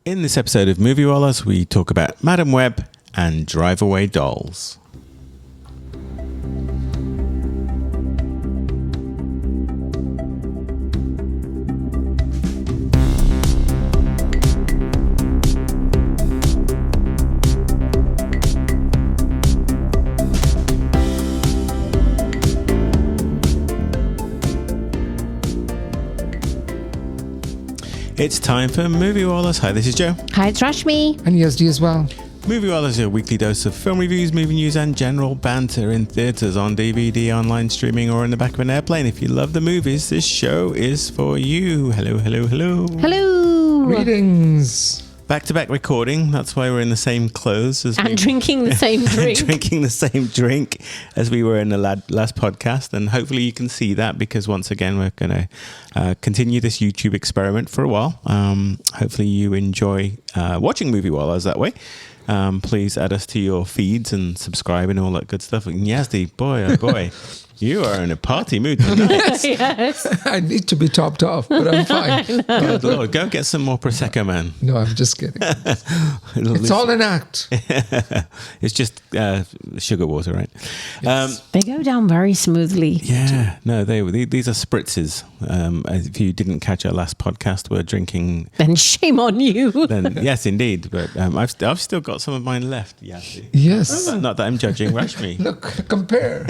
In this episode of Moviewallas, we talk about Madam Web and Drive-Away Dolls. It's time for Moviewallas. Hi, this is Joe. Hi, it's Rashmi. And Yazdi as well. Moviewallas is your weekly dose of film reviews, movie news, and general banter in theatres, on DVD, online streaming, or in the back of an airplane. If you love the movies, this show is for you. Hello, hello, hello. Hello. Greetings. Back-to-back recording. That's why we're in the same clothes as and drinking the same drink. Drinking the same drink as we were in the last podcast. And hopefully you can see that, because once again, we're going to continue this YouTube experiment for a while. Hopefully you enjoy watching Moviewallas that way. Please add us to your feeds and subscribe and all that good stuff. And Yazdi, boy, oh boy. You are in a party mood tonight. Yes. I need to be topped off, but I'm fine. Good Lord, go get some more Prosecco, man. No, I'm just kidding. It's all an act. It's just sugar water, right? Yes. They go down very smoothly. Yeah, no, these are spritzes. If you didn't catch our last podcast, we're drinking. Then shame on you. Then yes, indeed. But I've still got some of mine left. Yes. Not that I'm judging Rashmi. Look, compare.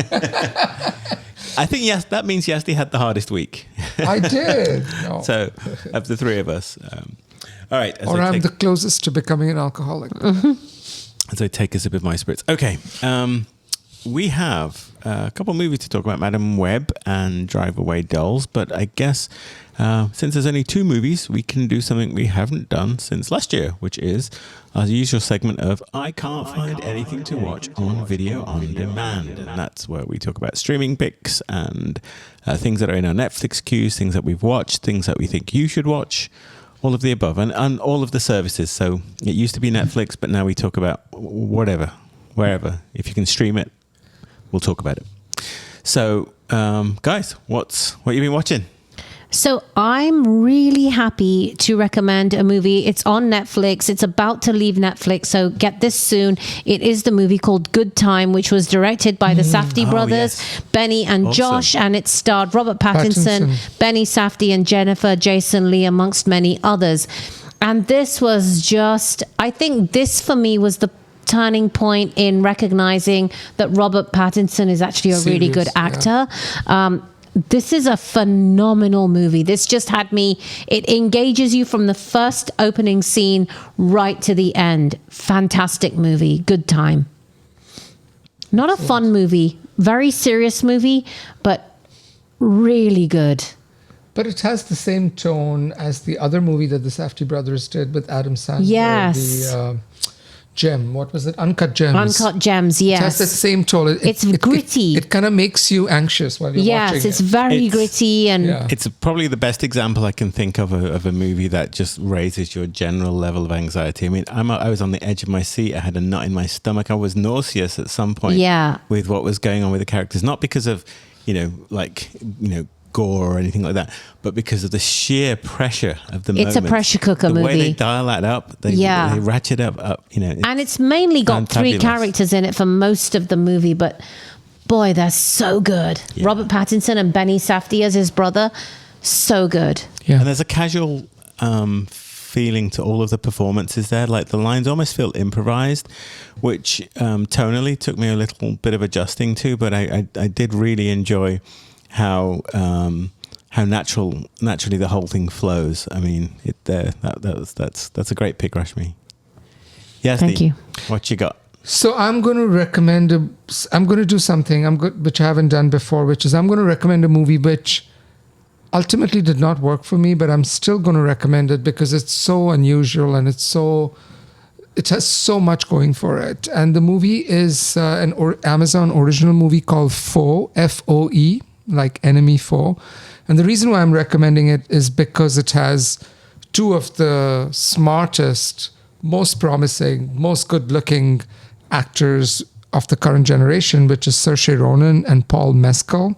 I think yes, that means Yazdi had the hardest week. I did. No. So, of the three of us. All right. Or I'm the closest to becoming an alcoholic. As I take a sip of my spirits. Okay. We have a couple of movies to talk about, Madam Web and Drive-Away Dolls. But I guess since there's only two movies, we can do something we haven't done since last year, which is our usual segment of I can't find anything to watch on video on demand. And that's where we talk about streaming picks and things that are in our Netflix queues, things that we've watched, things that we think you should watch. All of the above and all of the services. So it used to be Netflix, but now we talk about whatever, wherever. If you can stream it, we'll talk about it. So, guys, what have you been watching? So I'm really happy to recommend a movie. It's on Netflix. It's about to leave Netflix, so get this soon. It is the movie called Good Time, which was directed by the Safdie brothers, yes. Benny and awesome. Josh, and it starred Robert Pattinson, Benny Safdie, and Jennifer Jason Leigh, amongst many others. And this was just, I think this for me was the turning point in recognizing that Robert Pattinson is actually a really good actor. Yeah. This is a phenomenal movie. This just had me, it engages you from the first opening scene right to the end. Fantastic movie. Good time. Not a fun movie, very serious movie, but really good. But it has the same tone as the other movie that the Safdie brothers did with Adam Sandler. Yes. The Gem. What was it? Uncut Gems. Uncut Gems, yes. It has the same tone. It's gritty. It kind of makes you anxious while you're watching it. Yes, it's very gritty. And it's probably the best example I can think of a movie that just raises your general level of anxiety. I mean, I was on the edge of my seat. I had a knot in my stomach. I was nauseous at some point with what was going on with the characters. Not because of, gore or anything like that, but because of the sheer pressure of the moment. It's a pressure cooker movie. The way they dial that up, they ratchet up, and it's mainly got three characters in it for most of the movie, but boy, they're so good. Yeah. Robert Pattinson and Benny Safdie as his brother, so good. Yeah. And there's a casual feeling to all of the performances there. Like the lines almost feel improvised, which tonally took me a little bit of adjusting to, but I did really enjoy how naturally the whole thing flows. I mean, that's a great pick, Rashmi. Yes, thank you. What you got? So I'm going to recommend. I'm going to do something which I haven't done before, which is I'm going to recommend a movie which ultimately did not work for me, but I'm still going to recommend it because it's so unusual and it has so much going for it. And the movie is an Amazon original movie called Foe, F-O-E. Like enemy foe. And the reason why I'm recommending it is because it has two of the smartest, most promising, most good-looking actors of the current generation, which is Saoirse Ronan and Paul Mescal.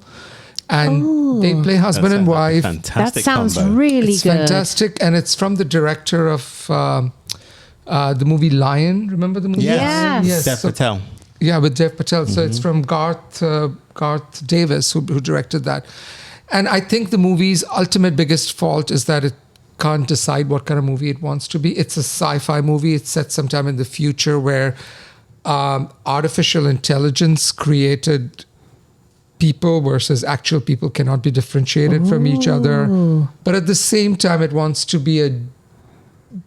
And they play husband and wife. Fantastic that sounds combo. Really it's good. Fantastic. And it's from the director of the movie Lion. Remember the movie? Yes. Yes. Dev Patel. Yeah, with Dev Patel. So it's from Garth Davis who directed that. And I think the movie's ultimate biggest fault is that it can't decide what kind of movie it wants to be. It's a sci-fi movie. It's set sometime in the future where artificial intelligence created people versus actual people cannot be differentiated from each other. But at the same time, it wants to be a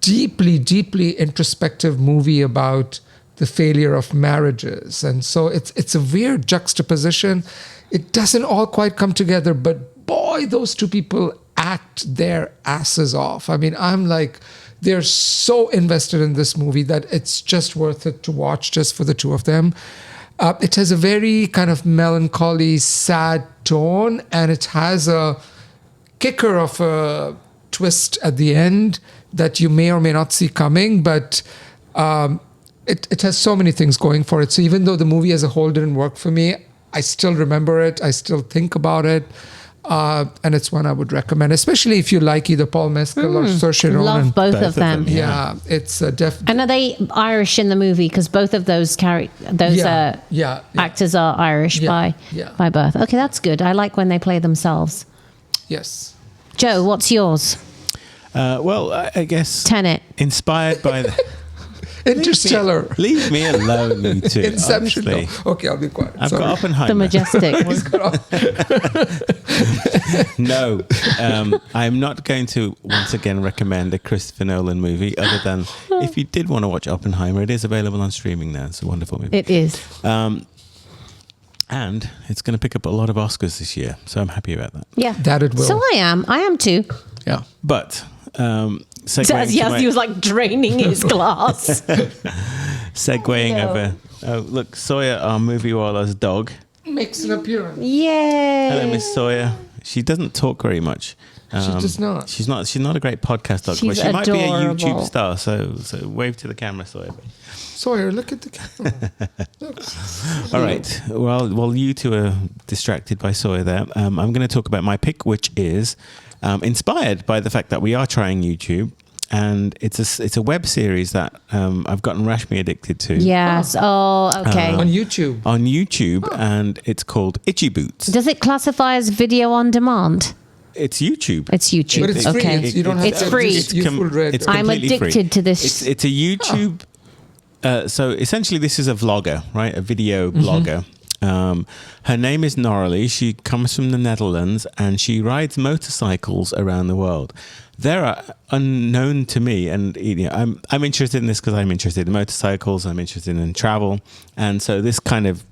deeply, deeply introspective movie about the failure of marriages. And so it's a weird juxtaposition. It doesn't all quite come together, but boy, those two people act their asses off. I mean, I'm like, they're so invested in this movie that it's just worth it to watch just for the two of them. It has a very kind of melancholy, sad tone, and it has a kicker of a twist at the end that you may or may not see coming, but it has so many things going for it. So even though the movie as a whole didn't work for me, I still remember it. I still think about it. And it's one I would recommend, especially if you like either Paul Mescal or Saoirse Ronan. Love both of them. Yeah, it's definitely. And are they Irish in the movie? Because both of those actors are Irish by birth. Okay, that's good. I like when they play themselves. Yes. Joe, what's yours? Well, I guess Tenet. Inspired by the Interstellar. Leave me alone, you two. Inception. Honestly. No. Okay, I'll be quiet. I've Sorry. got Oppenheimer. The Majestic. No, I'm not going to once again recommend a Christopher Nolan movie. Other than if you did want to watch Oppenheimer, it is available on streaming now. It's a wonderful movie. It is. And it's going to pick up a lot of Oscars this year, so I'm happy about that. Yeah. That it will. So I am too. Yeah. But So as he was like draining his glass. segueing no. over. Oh, look, Sawyer, our Moviewallas dog. Makes an appearance. Yay. Hello, Miss Sawyer. She doesn't talk very much. She does not. She's not a great podcast dog, She's but she might be a adorable. YouTube star. So wave to the camera, Sawyer. Sawyer, look at the camera. All right. Well, you two are distracted by Sawyer there. I'm going to talk about my pick, which is inspired by the fact that we are trying YouTube, and it's a web series that I've gotten Rashmi addicted to. Yes. Oh, okay. On YouTube. On YouTube, and it's called Itchy Boots. Does it classify as video on demand? It's YouTube. It's YouTube. But it's free. Okay. You don't have It's to free. It's useful read. It's I'm completely free. addicted to this. It's a YouTube. So essentially, this is a vlogger, right? A video blogger. Her name is Norley. She comes from the Netherlands, and she rides motorcycles around the world. They're unknown to me, and you know, I'm interested in this because I'm interested in motorcycles. I'm interested in travel, and so this kind of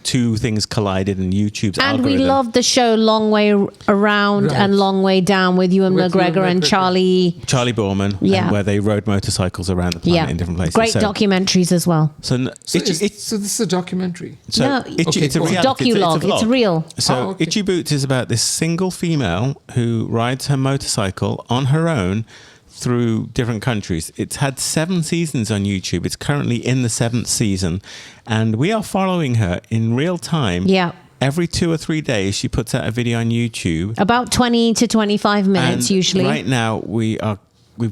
two things collided in YouTube's and algorithm. we love the show Long Way Around Right. and Long Way Down with Ewan With McGregor Ewan and McGregor. Charlie. Borman, Yeah. and where they rode motorcycles around the planet in different places. Great So- documentaries as well. So, So this is a documentary. No, it's a cool. reality. Doculog. It's real. So Oh, okay. Itchy Boots is about this single female who rides her motorcycle on her own through different countries. It's had 7 seasons on YouTube. It's currently in the 7th season, and we are following her in real time. Yeah. Every 2 or 3 days, she puts out a video on YouTube. About 20 to 25 minutes And usually. Right now, we've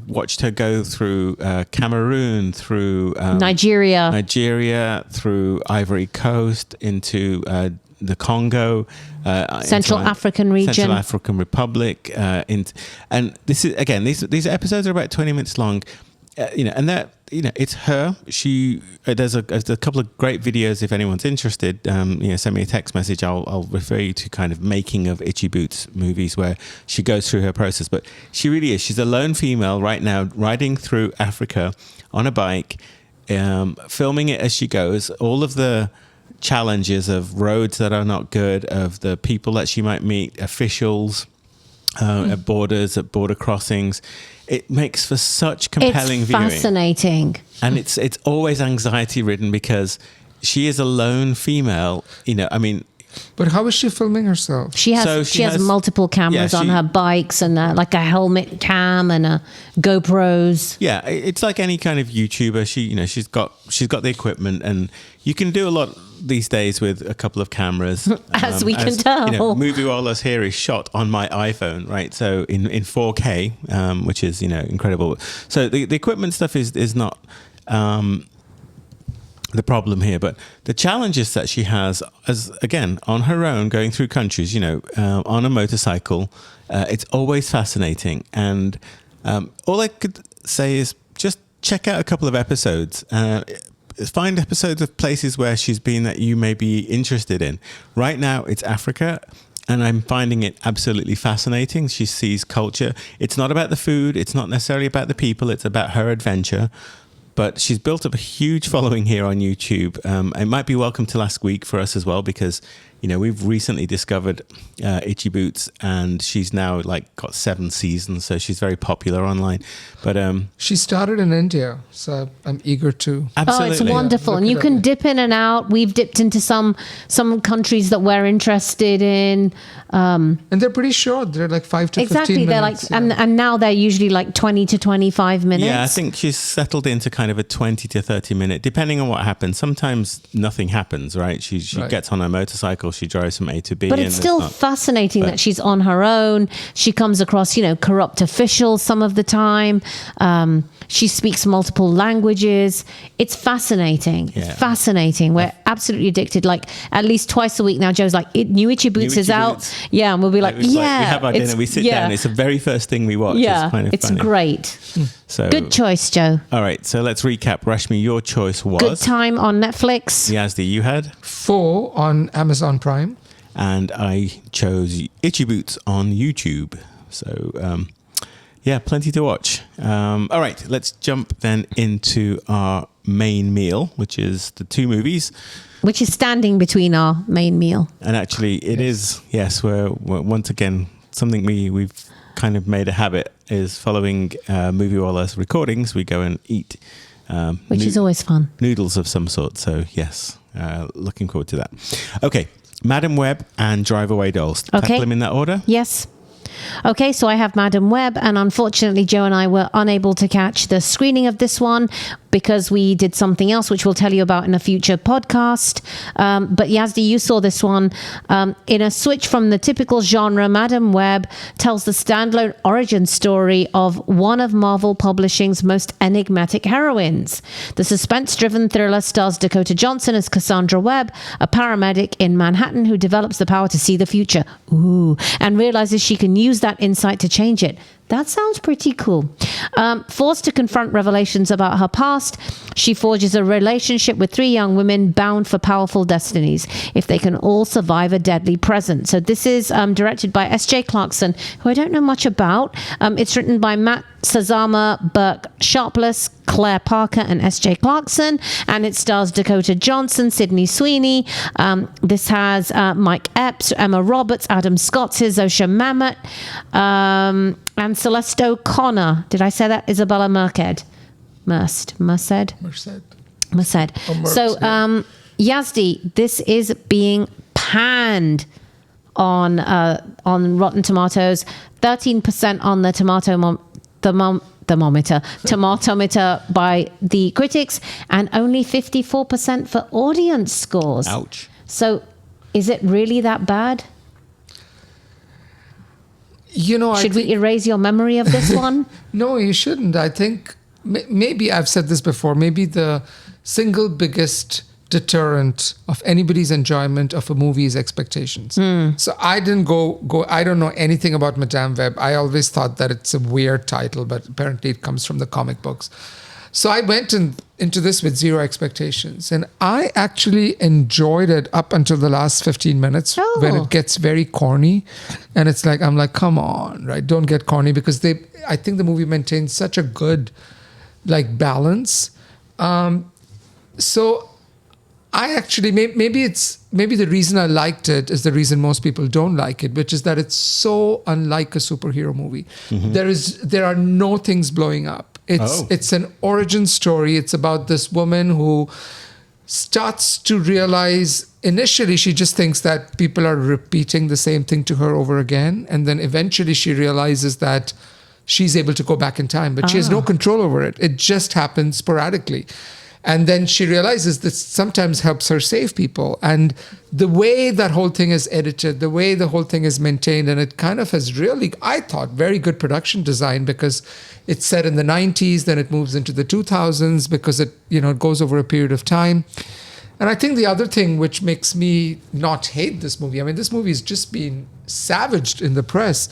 watched her go through Cameroon, through Nigeria, through Ivory Coast, into the Congo, Central African region. Central African Republic, and this is again these episodes are about 20 minutes long, and that it's her. There's a couple of great videos if anyone's interested. Send me a text message. I'll refer you to kind of making of Itchy Boots movies where she goes through her process. But she really is. She's a lone female right now riding through Africa on a bike, filming it as she goes. All of the challenges of roads that are not good, of the people that she might meet, officials at borders, at border crossings. It makes for such compelling it's viewing. Fascinating. And it's always anxiety ridden because she is a lone female. But how is she filming herself? She has multiple cameras on her bikes and like a helmet cam and a GoPros. Yeah, it's like any kind of YouTuber. She's got the equipment, and you can do a lot these days with a couple of cameras. As we can tell. Moviewallas here is shot on my iPhone, right? So in 4K, which is incredible. So the equipment stuff is not the problem here, but the challenges that she has as, again, on her own, going through countries, on a motorcycle, it's always fascinating. And all I could say is just check out a couple of episodes. Find episodes of places where she's been that you may be interested in. Right now, it's Africa, and I'm finding it absolutely fascinating. She sees culture. It's not about the food. It's not necessarily about the people. It's about her adventure. But she's built up a huge following here on YouTube. It might be welcome to last week for us as well, because we've recently discovered Itchy Boots, and she's now got 7 seasons, so she's very popular online. But she started in India, so I'm eager to. Absolutely. Oh, it's wonderful, and you can dip in and out. We've dipped into some countries that we're interested in, and they're pretty short. They're like 5 to 15 minutes. They're and now they're usually 20 to 25 minutes. Yeah, I think she's settled into kind of a 20 to 30 minute, depending on what happens. Sometimes nothing happens, right? She gets on her motorcycle, she drives from A to B. But it's still fascinating that she's on her own. She comes across, corrupt officials some of the time. She speaks multiple languages. It's fascinating. Yeah. It's fascinating. We're absolutely addicted. At least twice a week now, Joe's New Itchy Boots is out. Yeah, and we'll be we have our dinner, we sit down. It's the very first thing we watch. Yeah, it's kind of funny. Great. So good choice, Joe. All right, so let's recap. Rashmi, your choice was Good Time on Netflix. Yazdi, you had 4 on Amazon Prime. And I chose Itchy Boots on YouTube. So, plenty to watch. All right, let's jump then into our main meal, which is the 2 movies. Which is standing between our main meal. And actually, it is, yes, we're once again, something we've kind of made a habit is following Moviewallas recordings. We go and eat. Which is always fun. Noodles of some sort. So, yes, looking forward to that. Okay. Madam Web and Drive Away Dolls. Okay. Tackle them in that order? Yes. Okay, so I have Madam Web, and unfortunately Joe and I were unable to catch the screening of this one because we did something else, which we'll tell you about in a future podcast. But Yazdi, you saw this one. In a switch from the typical genre, Madam Web tells the standalone origin story of one of Marvel Publishing's most enigmatic heroines. The suspense-driven thriller stars Dakota Johnson as Cassandra Webb, a paramedic in Manhattan who develops the power to see the future. And realizes she can use that insight to change it. That sounds pretty cool. Forced to confront revelations about her past, she forges a relationship with 3 young women bound for powerful destinies if they can all survive a deadly present. So this is directed by S.J. Clarkson, who I don't know much about. It's written by Matt Sazama, Burke Sharpless, Claire Parker, and S.J. Clarkson, and it stars Dakota Johnson, Sydney Sweeney. This has Mike Epps, Emma Roberts, Adam Scott, Zosha Mamet, and Celeste O'Connor. Did I say that? Isabella Merced. Merced. So, Yazdi, this is being panned on Rotten Tomatoes. 13% on the Tomatometer by the critics, and only 54% for audience scores. Ouch. So, is it really that bad? Should we erase your memory of this one? No, you shouldn't. I think maybe I've said this before. Maybe the single biggest deterrent of anybody's enjoyment of a movie is expectations. So I didn't go. I don't know anything about Madame Web. I always thought that it's a weird title, but apparently it comes from the comic books. So I went into this with 0 expectations, and I actually enjoyed it up until the last 15 minutes when it gets very corny, and it's I'm like, come on, right? Don't get corny, because I think the movie maintains such a good balance. So I actually maybe the reason I liked it is the reason most people don't like it, which is that it's so unlike a superhero movie. Mm-hmm. There are no things blowing up. It's an origin story. It's about this woman who starts to realize, initially she just thinks that people are repeating the same thing to her over again. And then eventually she realizes that she's able to go back in time, but she has no control over it. It just happens sporadically. And then she realizes this sometimes helps her save people. And the way that whole thing is edited, the way the whole thing is maintained, and it kind of has really, I thought, very good production design, because it's set in the 90s, then it moves into the 2000s, because it, it goes over a period of time. And I think the other thing which makes me not hate this movie, I mean, this movie has just been savaged in the press,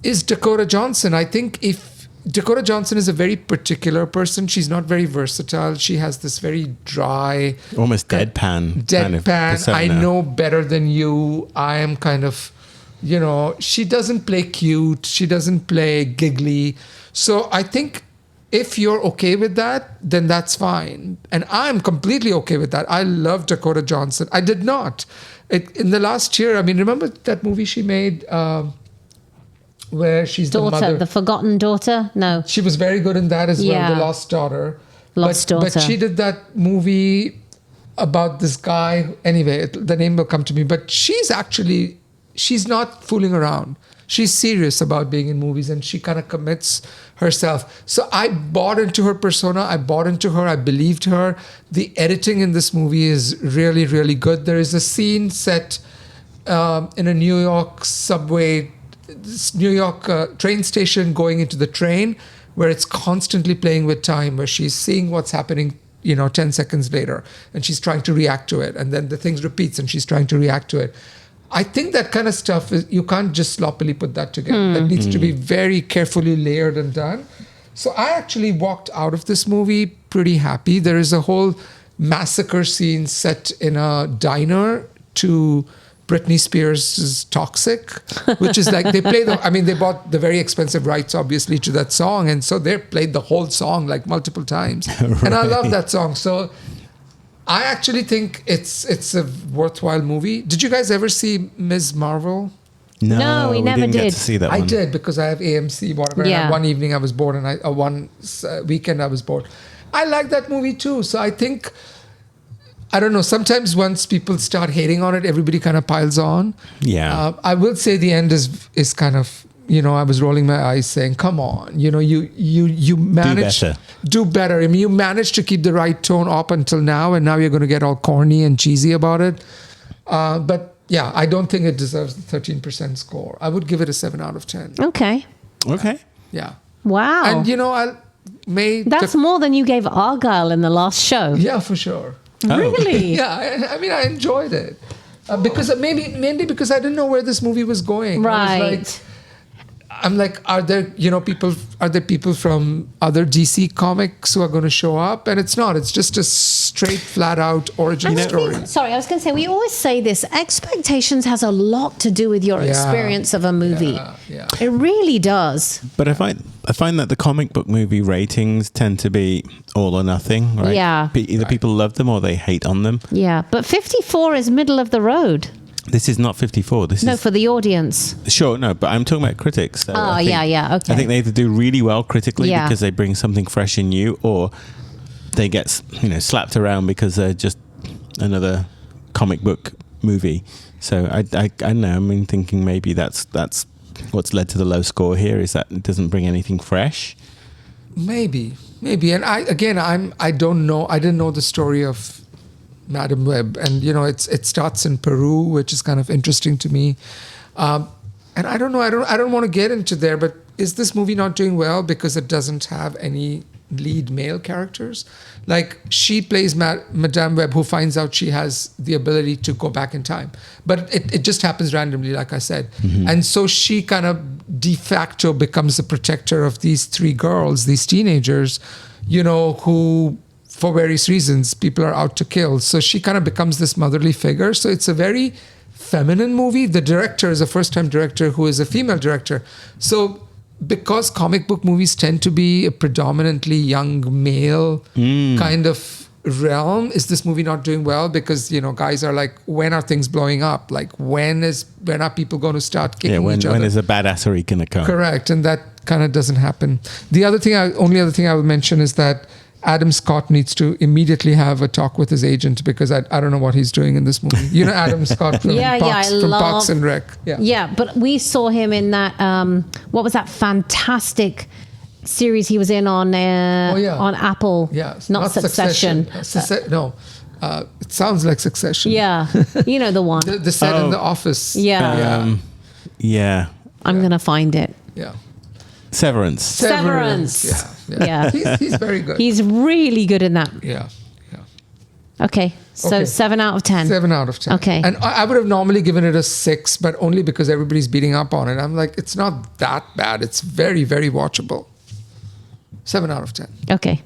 is Dakota Johnson. I think if Dakota Johnson is a very particular person. She's not very versatile. She has this very dry, almost deadpan kind of persona. I know better than you. I am kind of, she doesn't play cute. She doesn't play giggly. So I think if you're okay with that, then that's fine. And I'm completely okay with that. I love Dakota Johnson. I did not. In the last year, I mean, remember that movie she made, where she's the mother. The Forgotten Daughter? No. She was very good in that as well, The Lost Daughter. Daughter. But she did that movie about this guy. Anyway, the name will come to me. But she's not fooling around. She's serious about being in movies, and she kind of commits herself. So I bought into her persona. I bought into her. I believed her. The editing in this movie is really, really good. There is a scene set in a New York subway, this New York train station, going into the train, where it's constantly playing with time, where she's seeing what's happening 10 seconds later, and she's trying to react to it, and then the thing repeats and she's trying to react to it. I think that kind of stuff you can't just sloppily put that together. It needs to be very carefully layered and done. So I actually walked out of this movie pretty happy. There is a whole massacre scene set in a diner to Britney Spears' Toxic, which is like they bought the very expensive rights, obviously, to that song. And so they played the whole song like multiple times. Right. And I love that song. So I actually think it's a worthwhile movie. Did you guys ever see Ms. Marvel? No, we never didn't did. Get to see that one. I did, because I have AMC, whatever. Yeah. And one evening I was bored, and one weekend I was bored. I like that movie too. So I think, I don't know, sometimes once people start hating on it, everybody kind of piles on. Yeah. I will say the end is kind of, I was rolling my eyes saying, come on, you managed. Do better. I mean, you managed to keep the right tone up until now, and now you're going to get all corny and cheesy about it. But yeah, I don't think it deserves the 13% score. I would give it a 7 out of 10. Okay. Yeah. Wow. And that's more than you gave Argyle in the last show. Yeah, for sure. Oh. Really? Yeah, I mean, I enjoyed it because mainly because I didn't know where this movie was going. Right. I'm like, are there people from other DC comics who are going to show up? And it's not. It's just a straight, flat out origin story. Sorry, I was going to say, we always say this. Expectations has a lot to do with your experience of a movie. Yeah. It really does. But I find that the comic book movie ratings tend to be all or nothing, right? Yeah. Either people love them or they hate on them. Yeah, but 54 is middle of the road. This is not 54. This is for the audience. Sure, no, but I'm talking about critics. So yeah, okay. I think they either do really well critically Yeah. because they bring something fresh and new, or they get slapped around because they're just another comic book movie. So I don't know. I mean, thinking maybe that's what's led to the low score here, is that it doesn't bring anything fresh. Maybe, and I don't know. I didn't know the story of Madam Web, and it starts in Peru, which is kind of interesting to me. And I don't know. I don't want to get into there, but is this movie not doing well because it doesn't have any lead male characters? Like, she plays Madame Web, who finds out she has the ability to go back in time, but it just happens randomly, like I said. Mm-hmm. And so she kind of de facto becomes the protector of these three girls, these teenagers, who, for various reasons, people are out to kill. So she kind of becomes this motherly figure. So it's a very feminine movie. The director is a first-time director who is a female director. So because comic book movies tend to be a predominantly young male kind of realm, is this movie not doing well? Because, guys are like, when are things blowing up? Like, when are people going to start kicking each other? When is a badassery going to come? Correct. And that kind of doesn't happen. The only other thing I will mention is that Adam Scott needs to immediately have a talk with his agent because I don't know what he's doing in this movie. You know Adam Scott from, Parks and Rec. Yeah, but we saw him in that, what was that fantastic series he was in on Apple? Yeah, not Succession. No. It sounds like Succession. Yeah, you know the one. the set in The Office. Yeah. I'm going to find it. Yeah. Severance. Yeah. He's very good. He's really good in that. Yeah. Okay, so 7 out of 10. 7 out of 10. Okay. And I would have normally given it a 6, but only because everybody's beating up on it. I'm like, it's not that bad. It's very, very watchable. 7 out of 10. Okay.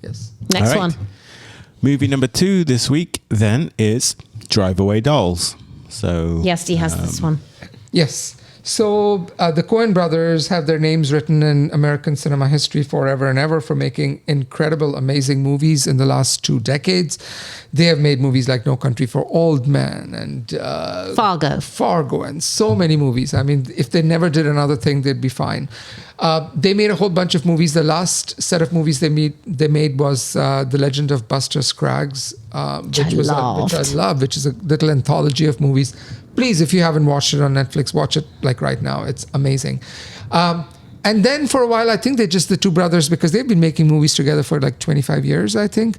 Yes. Next one. Movie number 2 this week then is Drive Away Dolls. So yes, he has this one. Yes. So the Coen brothers have their names written in American cinema history forever and ever for making incredible, amazing movies in the last 2 decades. They have made movies like No Country for Old Men and Fargo, and so many movies. I mean, if they never did another thing, they'd be fine. They made a whole bunch of movies. The last set of movies they made was The Legend of Buster Scruggs, which I love, which is a little anthology of movies. Please, if you haven't watched it on Netflix, watch it like right now. It's amazing. And then for a while, I think they're just the two brothers because they've been making movies together for like 25 years, I think.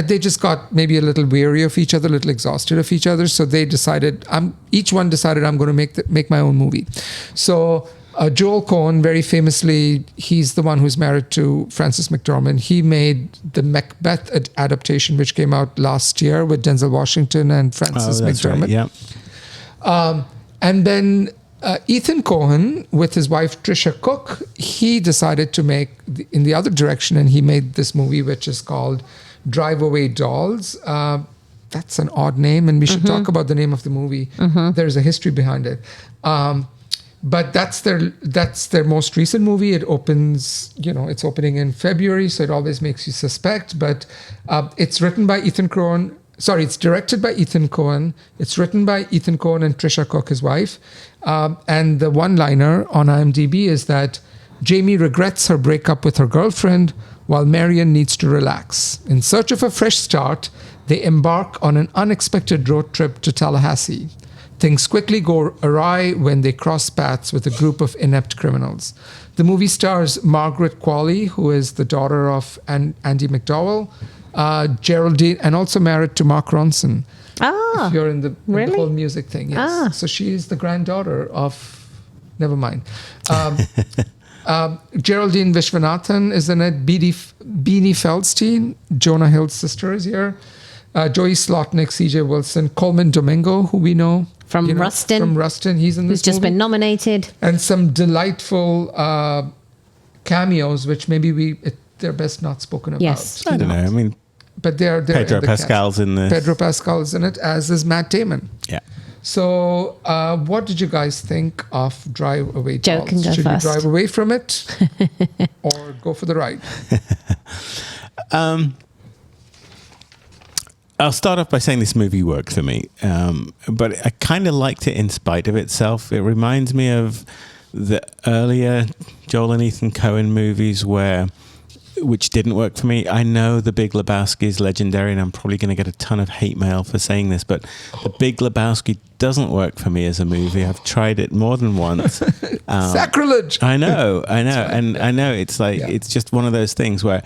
They just got maybe a little weary of each other, a little exhausted of each other. So they decided, each one decided I'm going to make my own movie. So Joel Coen, very famously, he's the one who's married to Frances McDormand. He made the Macbeth adaptation, which came out last year with Denzel Washington and Frances McDormand. Right, yeah. And then Ethan Coen, with his wife Trisha Cook, he decided to make in the other direction, and he made this movie which is called Drive Away Dolls. That's an odd name, and we should talk about the name of the movie. There's a history behind it. But that's their most recent movie. It opens, it's opening in February, so it always makes you suspect. But it's written by Ethan Coen. Sorry, it's directed by Ethan Coen. It's written by Ethan Coen and Trisha Cook, his wife. And the one-liner on IMDb is that Jamie regrets her breakup with her girlfriend while Marion needs to relax. In search of a fresh start, they embark on an unexpected road trip to Tallahassee. Things quickly go awry when they cross paths with a group of inept criminals. The movie stars Margaret Qualley, who is the daughter of Andy McDowell, Geraldine, and also married to Mark Ronson. If you're in the whole music thing, yes. So she is the granddaughter of. Never mind. Geraldine Vishwanathan is in it. Beanie Feldstein, Jonah Hill's sister, is here. Joey Slotnick, C.J. Wilson, Coleman Domingo, who we know from Rustin. From Rustin, he's in this. Who's just been nominated. And some delightful cameos, which maybe they're best not spoken about. Yes, I don't know. I mean, but they're Pedro Pascal's in this. Pedro Pascal's in it, as is Matt Damon. Yeah. So, what did you guys think of Drive Away Dolls? Joe can go Should first. we drive away from it or go for the ride? I'll start off by saying this movie worked for me, but I kind of liked it in spite of itself. It reminds me of the earlier Joel and Ethan Coen movies which didn't work for me. I know The Big Lebowski is legendary, and I'm probably going to get a ton of hate mail for saying this, but The Big Lebowski doesn't work for me as a movie. I've tried it more than once. Sacrilege! I know. And I know it's like, it's just one of those things where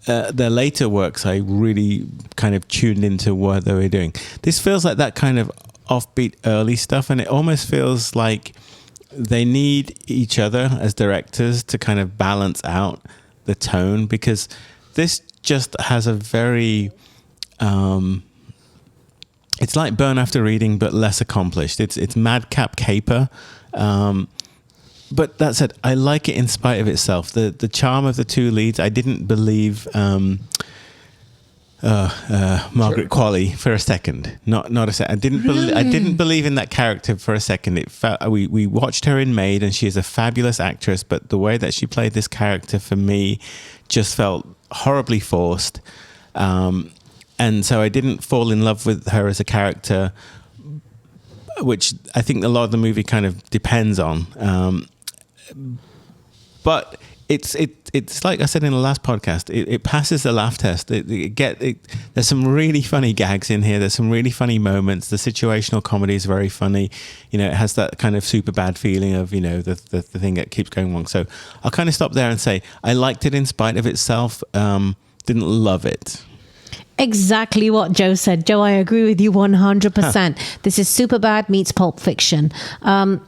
their later works, I really kind of tuned into what they were doing. This feels like that kind of offbeat early stuff, and it almost feels like they need each other as directors to kind of balance out the tone, because this just has a very it's like Burn After Reading but less accomplished. It's madcap caper, but that said, I like it in spite of itself. The charm of the two leads, I didn't believe Margaret Qualley for a second. Not a second. I didn't believe in that character for a second. It felt, we watched her in Maid, and she is a fabulous actress, but the way that she played this character for me just felt horribly forced. And so I didn't fall in love with her as a character, which I think a lot of the movie kind of depends on. But it's it's like I said in the last podcast, it passes the laugh test. There's some really funny gags in here. There's some really funny moments. The situational comedy is very funny. You know, it has that kind of super bad feeling of, you know, the thing that keeps going wrong. So I'll kind of stop there and say I liked it in spite of itself. Didn't love it. Exactly what Joe said. Joe, I agree with you 100%. This is Superbad meets Pulp Fiction. And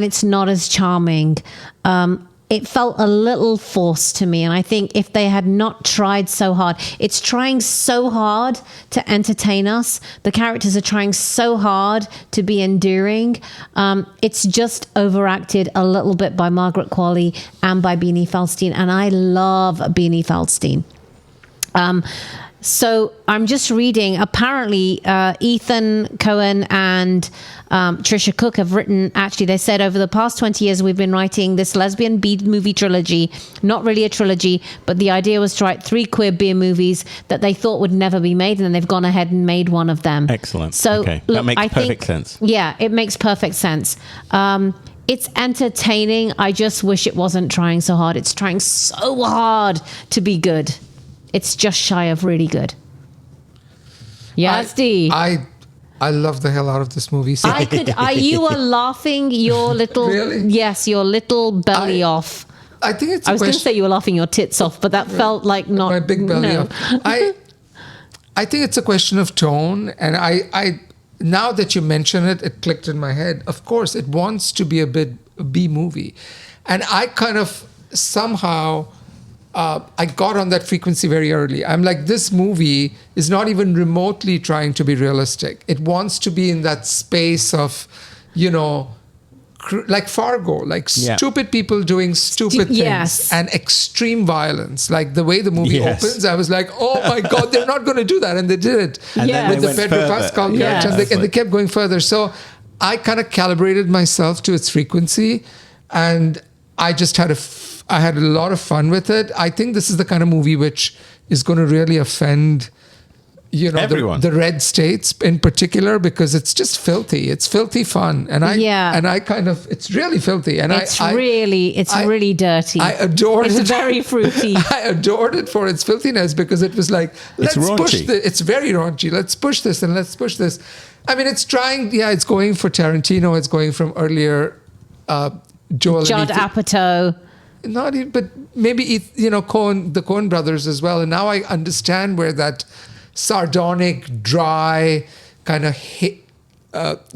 it's not as charming. It felt a little forced to me. And I think if they had not tried so hard, it's trying so hard to entertain us. The characters are trying so hard to be endearing. It's just overacted a little bit by Margaret Qualley and by Beanie Feldstein. And I love Beanie Feldstein. So I'm just reading, apparently Ethan Coen and Trisha Cook have written, actually they said over the past 20 years we've been writing this lesbian B-movie trilogy, not really a trilogy, but the idea was to write 3 queer beer movies that they thought would never be made, and then they've gone ahead and made one of them. Excellent. So okay. Look, that makes I perfect think, sense. Yeah, it makes perfect sense. It's entertaining. I just wish it wasn't trying so hard. It's trying so hard to be good. It's just shy of really good. Yeah, Steve. I love the hell out of this movie. So You were laughing your little, really? Yes, your little belly off. I think it's. I was going to say you were laughing your tits off, but that felt like not my big belly no. off. I think it's a question of tone, and I now that you mention it, it clicked in my head. Of course, it wants to be a B movie, and I kind of somehow. I got on that frequency very early. I'm like, this movie is not even remotely trying to be realistic. It wants to be in that space of, you know, like Fargo, like stupid people doing stupid things and extreme violence. Like the way the movie opens, I was like, oh my God, they're not going to do that. And they did it with the Pedro Pascal character. And they kept going further. So I kind of calibrated myself to its frequency, and I just had I had a lot of fun with it. I think this is the kind of movie which is going to really offend, you know, the red states in particular, because it's just filthy. It's filthy fun, and I kind of, it's really filthy, and it's really dirty. I adored it. It's very fruity. I adored it for its filthiness, because it was like, let's push this. It's very raunchy. Let's push this and let's push this. I mean, it's trying. Yeah, it's going for Tarantino. It's going from earlier Judd Apatow. Not even, but maybe, you know, the Coen brothers as well. And now I understand where that sardonic, dry, kind of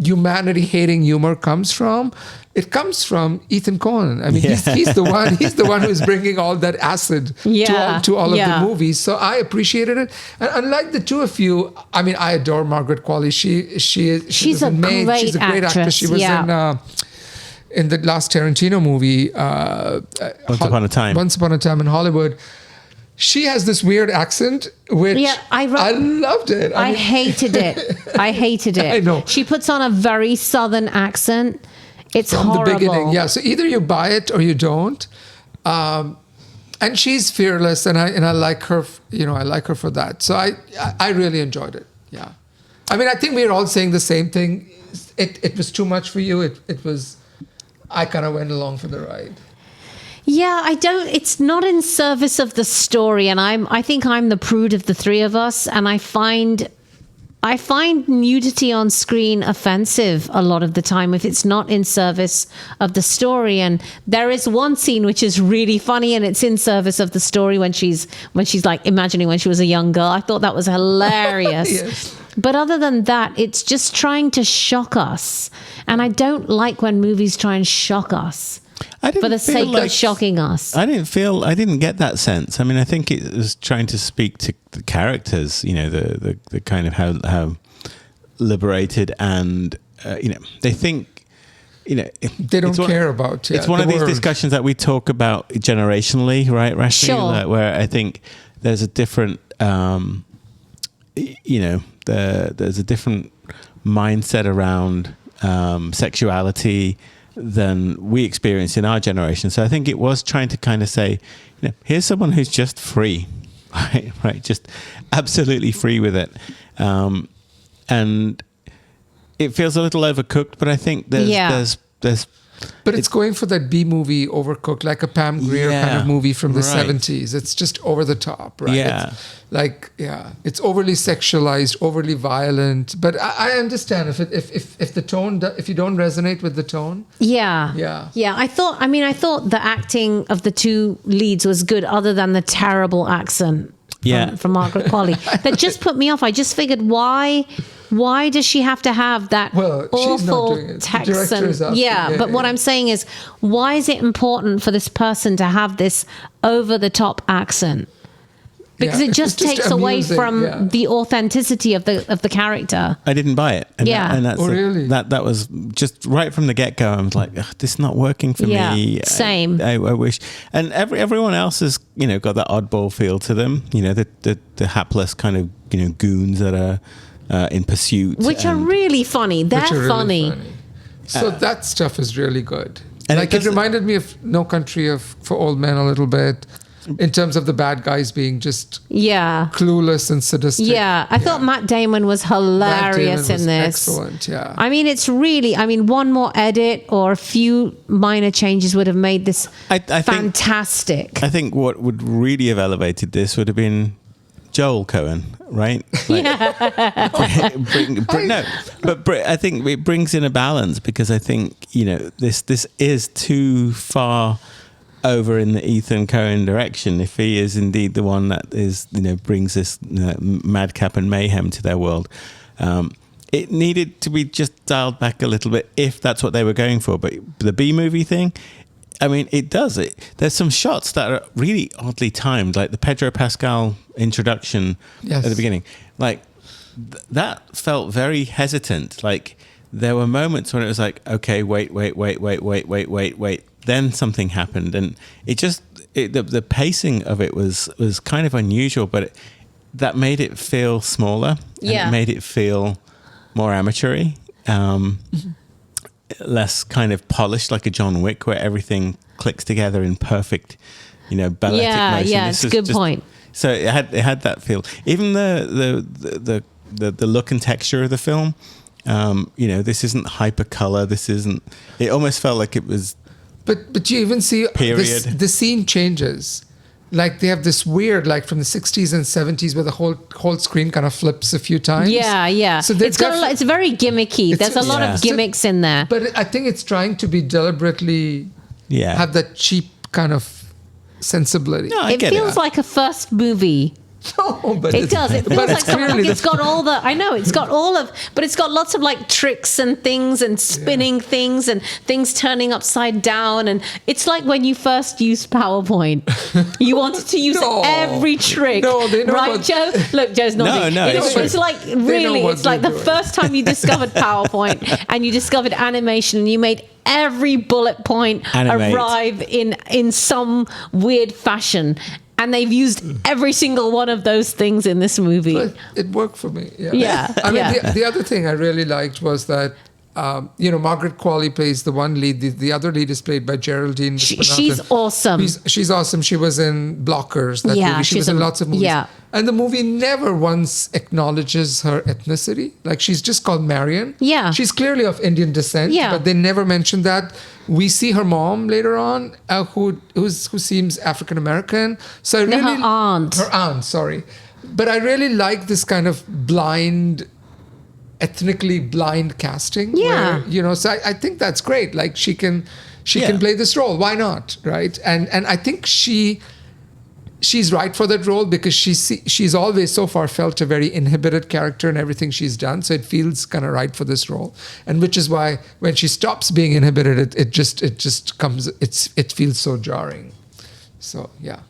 humanity-hating humor comes from. It comes from Ethan Coen. I mean, he's the one. He's the one who's bringing all that acid to all of the movies. So I appreciated it. And unlike the two of you, I mean, I adore Margaret Qualley. She's a great actress. She was in the last Tarantino movie, Once Upon a Time in Hollywood. She has this weird accent, which I loved it. I hated it. I hated it. I know. She puts on a very southern accent. It's from horrible. the beginning. Yeah. So either you buy it or you don't. And she's fearless, and I like her. You know, I like her for that. So I really enjoyed it. Yeah. I mean, I think we're all saying the same thing. It was too much for you. It was. I kind of went along for the ride. Yeah, it's not in service of the story, and I think I'm the prude of the three of us, and I find nudity on screen offensive a lot of the time if it's not in service of the story. And there is one scene which is really funny, and it's in service of the story when she's like imagining when she was a young girl. I thought that was hilarious. Yes. But other than that, it's just trying to shock us. And I don't like when movies try and shock us for the sake of shocking us. I didn't get that sense. I mean, I think it was trying to speak to the characters, you know, the kind of how liberated and, you know, they think, you know, they don't care about it's one of these discussions that we talk about generationally, right, Rashmi? Sure. Where I think there's a different, you know, there's a different mindset around sexuality than we experienced in our generation. So I think it was trying to kind of say, you know, here's someone who's just free, right, just absolutely free with it, and it feels a little overcooked. But I think there's But it's going for that B movie overcooked, like a Pam Grier kind of movie from the 70s. It's just over the top, right? Yeah. It's overly sexualized, overly violent. But I understand if the tone, if you don't resonate with the tone. Yeah. I thought the acting of the two leads was good, other than the terrible accent. From Margaret Qualley. That just put me off. I just figured, why does she have to have that awful Texan? But what I'm saying is, why is it important for this person to have this over-the-top accent? Because it just takes away from the authenticity of the character. I didn't buy it. And Yeah. that's really? That was just right from the get-go. I was like, this is not working for me. Same. I wish. And everyone else has, got that oddball feel to them. The hapless kind of, goons that are in pursuit. Which are really funny. They're funny. So that stuff is really good. And it reminded me of No Country for Old Men a little bit. In terms of the bad guys being just clueless and sadistic. I thought Matt Damon was hilarious in this. Excellent, yeah. I mean, it's really, one more edit or a few minor changes would have made this fantastic. I think what would really have elevated this would have been Joel Cohen, right? I think it brings in a balance, because I think, this is too far over in the Ethan Coen direction, if he is indeed the one that is, brings this madcap and mayhem to their world. It needed to be just dialed back a little bit if that's what they were going for. But the B movie thing, it does it. There's some shots that are really oddly timed, like the Pedro Pascal introduction at the beginning. Like that felt very hesitant. Like there were moments when it was like, okay, wait. Then something happened, and the pacing of it was kind of unusual, but that made it feel smaller. And it made it feel more amateur-y, less kind of polished, like a John Wick, where everything clicks together in perfect, balletic motion. Yeah, it's a good point. So it had that feel. Even the look and texture of the film. This isn't hyper color. This isn't. It almost felt like it was. But you even see the scene changes. Like they have this weird, like from the 60s and 70s, where the whole screen kind of flips a few times. Yeah. So it's very gimmicky. There's a lot of gimmicks in there. But I think it's trying to be deliberately have that cheap kind of sensibility. No, it feels like a first movie. No, but it does. It feels like clearly it's got all the. I know it's got all of, but it's got lots of like tricks and things and spinning things and things turning upside down, and it's like when you first used PowerPoint, you wanted to use every trick. No, they know right, Joe? Look, Joe's nodding. No, it's like really, it's like the first time you discovered PowerPoint and you discovered animation, and you made every bullet point arrive in some weird fashion. And they've used every single one of those things in this movie. But it worked for me. Yeah. I mean, the other thing I really liked was that, Margaret Qualley plays the one lead. The other lead is played by Geraldine. She's awesome. She's awesome. She was in Blockers. That movie. She was in lots of movies. Yeah. And the movie never once acknowledges her ethnicity. Like, she's just called Marion. Yeah. She's clearly of Indian descent. Yeah. But they never mention that. We see her mom later on, who seems African American. So her aunt. Her aunt, sorry. But I really like this kind of ethnically blind casting. Yeah. Where, so I think that's great. Like she can play this role. Why not? Right. And I think she's right for that role, because she's always so far felt a very inhibited character in everything she's done. So it feels kind of right for this role. And which is why when she stops being inhibited, it just comes, it feels so jarring. So yeah.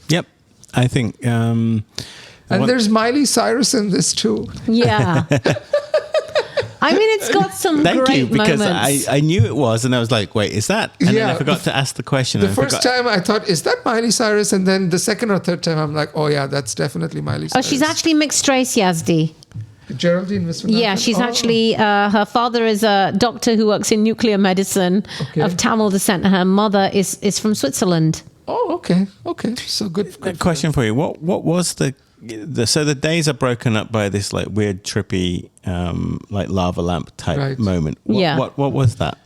Yep. I think, and there's Miley Cyrus in this too. Yeah. I mean, it's got some Thank great you, because moments. I knew it was, and I was like, wait, is that? And then I forgot to ask the question. The first time I thought, is that Miley Cyrus? And then the second or third time, I'm like, oh yeah, that's definitely Miley Cyrus. Oh, she's actually mixed race, Yazdi. Geraldine Viswanathan? Yeah, she's actually, her father is a doctor who works in nuclear medicine of Tamil descent. Her mother is from Switzerland. Oh, okay. So good. Question for you. What was the so the days are broken up by this like weird, trippy, like lava lamp type Right. moment. Yeah. What was that?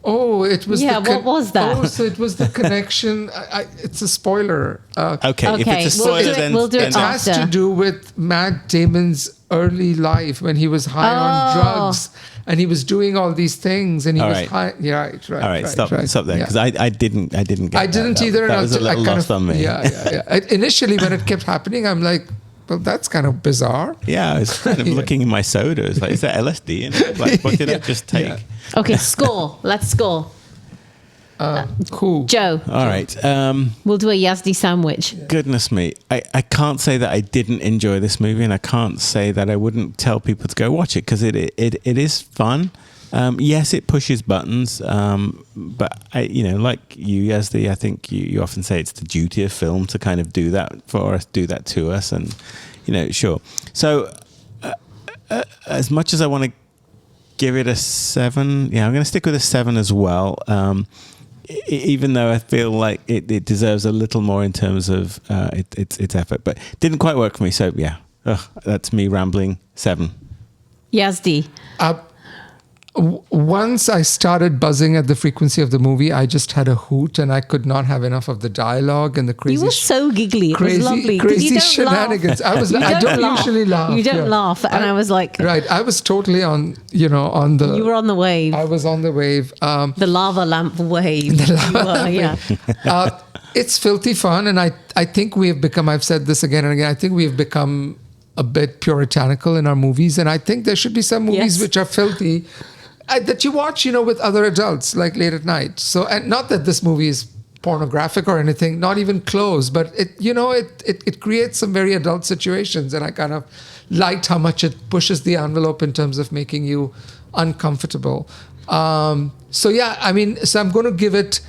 Oh, it was. Yeah, what was that? Oh, so it was the connection. It's a spoiler. Okay, if Okay, it's a we'll spoiler, do it- then we'll do it It has after. to do with Matt Damon's early life when he was high on drugs and he was doing all these things and he All was right. high. Yeah, right. all right, stop there Yeah. because I didn't get. I that. didn't That- either. That and was a I little lost on me. Yeah. Initially, when it kept happening, I'm like, well, that's kind of bizarre. Yeah, I was kind of looking in my soda. It's like, is that LSD? And like, what did I just take? Yeah. Okay, score. Let's score. Cool. Joe, All right. we'll do a Yazdi sandwich. Goodness me. I can't say that I didn't enjoy this movie, and I can't say that I wouldn't tell people to go watch it because it is fun. Yes, it pushes buttons, but like you, Yazdi, I think you often say it's the duty of film to kind of do that for us, do that to us, and sure. So, as much as I want to give it a 7, yeah, I'm going to stick with a 7 as well. Even though I feel like it deserves a little more in terms of its effort, but didn't quite work for me. So yeah, that's me rambling. 7. Yazdi. Once I started buzzing at the frequency of the movie, I just had a hoot and I could not have enough of the dialogue and the crazy. You were so giggly. It was lovely. 'cause Crazy you don't shenanigans. Laugh. I don't usually laugh. You don't yeah. laugh, and I was like, Right. I was totally on the. you were on the wave, I was on the wave. the lava lamp wave. Yeah. It's filthy fun, and I think we have become. I've said this again and again. I think we have become a bit puritanical in our movies, and I think there should be some movies Yes. which are filthy that you watch, with other adults, like late at night. So, and not that this movie is pornographic or anything, not even close, but it creates some very adult situations, and I kind of liked how much it pushes the envelope in terms of making you uncomfortable. So yeah, so I'm going to give it.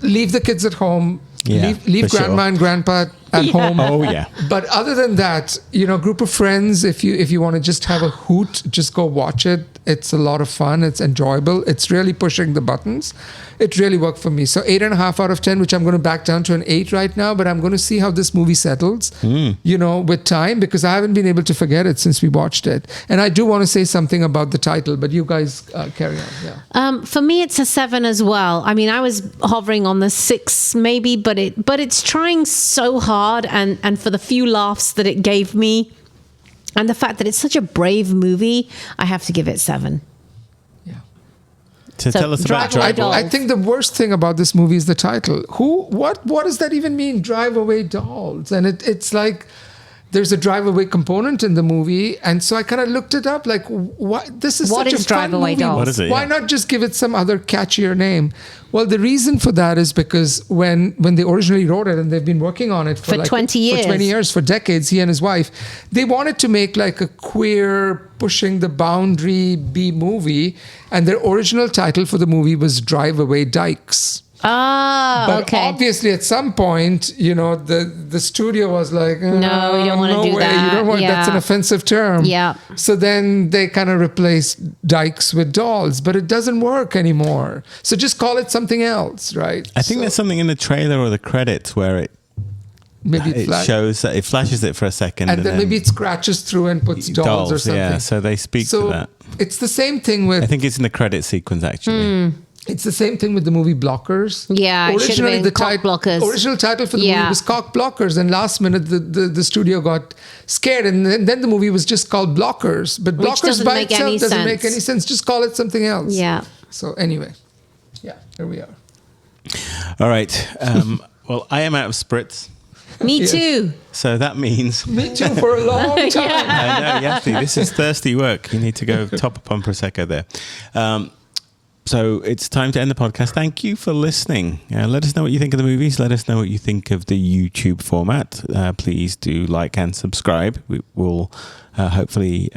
Leave the kids at home. Yeah, leave for grandma sure. and grandpa at home. Oh yeah. But other than that, group of friends, if you want to just have a hoot, just go watch it. It's a lot of fun. It's enjoyable. It's really pushing the buttons. It really worked for me. So 8.5 out of 10, which I'm going to back down to an 8 right now. But I'm going to see how this movie settles, with time, because I haven't been able to forget it since we watched it. And I do want to say something about the title, but you guys carry on. Yeah. For me, it's a 7 as well. I mean, I was hovering on the 6 maybe, but it's trying so hard, and for the few laughs that it gave me, and the fact that it's such a brave movie, I have to give it 7. So tell us about Drive Away Drive Dolls. Away. I think the worst thing about this movie is the title. What does that even mean? Drive Away Dolls. And it's like there's a drive away component in the movie. And so I kind of looked it up, like, this is What such is a fun Drive Away movie. Dolls? What is it? Why Yeah. not just give it some other catchier name? Well, the reason for that is because when they originally wrote it, and they've been working on it for 20 years. For 20 years, for decades, he and his wife, they wanted to make like a queer, pushing the boundary B movie. And their original title for the movie was Drive Away Dykes. Ah, But okay. obviously, at some point, the studio was like, No, you don't wanna no do way. that. You don't want that's an Yeah. offensive term. Yeah. So then they kind of replaced dykes with dolls, but it doesn't work anymore. So just call it something else, right? I think there's something in the trailer or the credits where it maybe shows that it flashes it for a second, and then maybe it scratches through and puts dolls or something. Yeah, so they speak So to that. it's the same thing with I think it's in the credit sequence actually. It's the same thing with the movie Blockers. Yeah, it should have been Cock Blockers. Original title for the movie Yeah. was Cock Blockers, and last minute the studio got scared, and then the movie was just called Blockers. But Which Blockers doesn't by make itself any doesn't make sense. any sense. Just call it something else. Yeah. So anyway, yeah, here we are. All right. Well, I am out of spritz, Me Yes. too. so that means Me too for a long time. I know, Yasti, this is thirsty work. You need to go top up on prosecco there. So it's time to end the podcast. Thank you for listening. Let us know what you think of the movies. Let us know what you think of the YouTube format. Please do like and subscribe. We will hopefully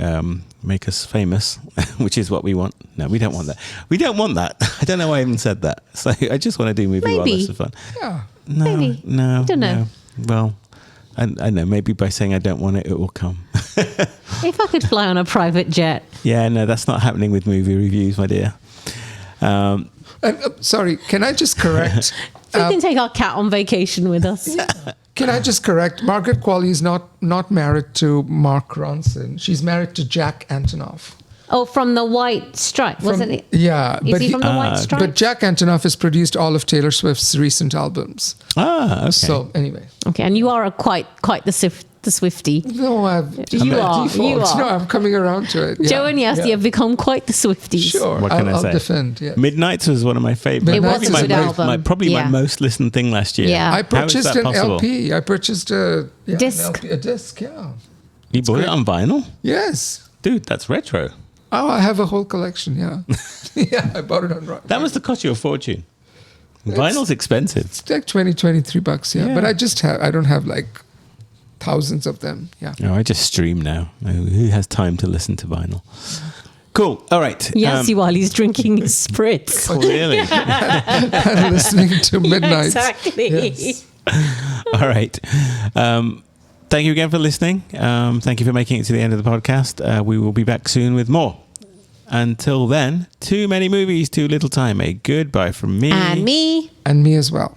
make us famous, which is what we want. No, we don't want that. We don't want that. I don't know why I even said that. So I just want to do Moviewallas for fun. Yeah. No, Maybe. no. I don't know. No. Well, I know. Maybe by saying I don't want it, it will come. If I could fly on a private jet. Yeah, no, that's not happening with movie reviews, my dear. Sorry, can I just correct? We can take our cat on vacation with us. Can I just correct? Margaret Qualley is not married to Mark Ronson. She's married to Jack Antonoff. Oh, from the White Stripe, wasn't it? Yeah. Is he from the White Stripe? But Jack Antonoff has produced all of Taylor Swift's recent albums. Okay. So anyway. Okay, and you are quite the Swiftie. No, You are. No, I'm coming around to it. Yeah. Joe and Yasti have become quite the Swifties. Sure. What can I say? I'll defend. Yeah. Midnights was one of my favorite. It was a good album. Probably Yeah. my most listened thing last year. Yeah. I How is purchased that an possible? LP. I purchased a Disc. a disc. Yeah. You bought it on vinyl? Yes. Dude, that's retro. Oh, I have a whole collection. Yeah. Yeah, I bought it on rock. That must have cost you a fortune. Vinyl's expensive. It's like $23. Yeah. Yeah. But I don't have like thousands of them. Yeah. No, I just stream now. Who has time to listen to vinyl? Cool. All right. Yasti while he's drinking his spritz. Really? And listening to Midnight. Exactly. Yes. All right. Thank you again for listening. Thank you for making it to the end of the podcast. We will be back soon with more. Until then, too many movies, too little time. A goodbye from me. And me. And me as well.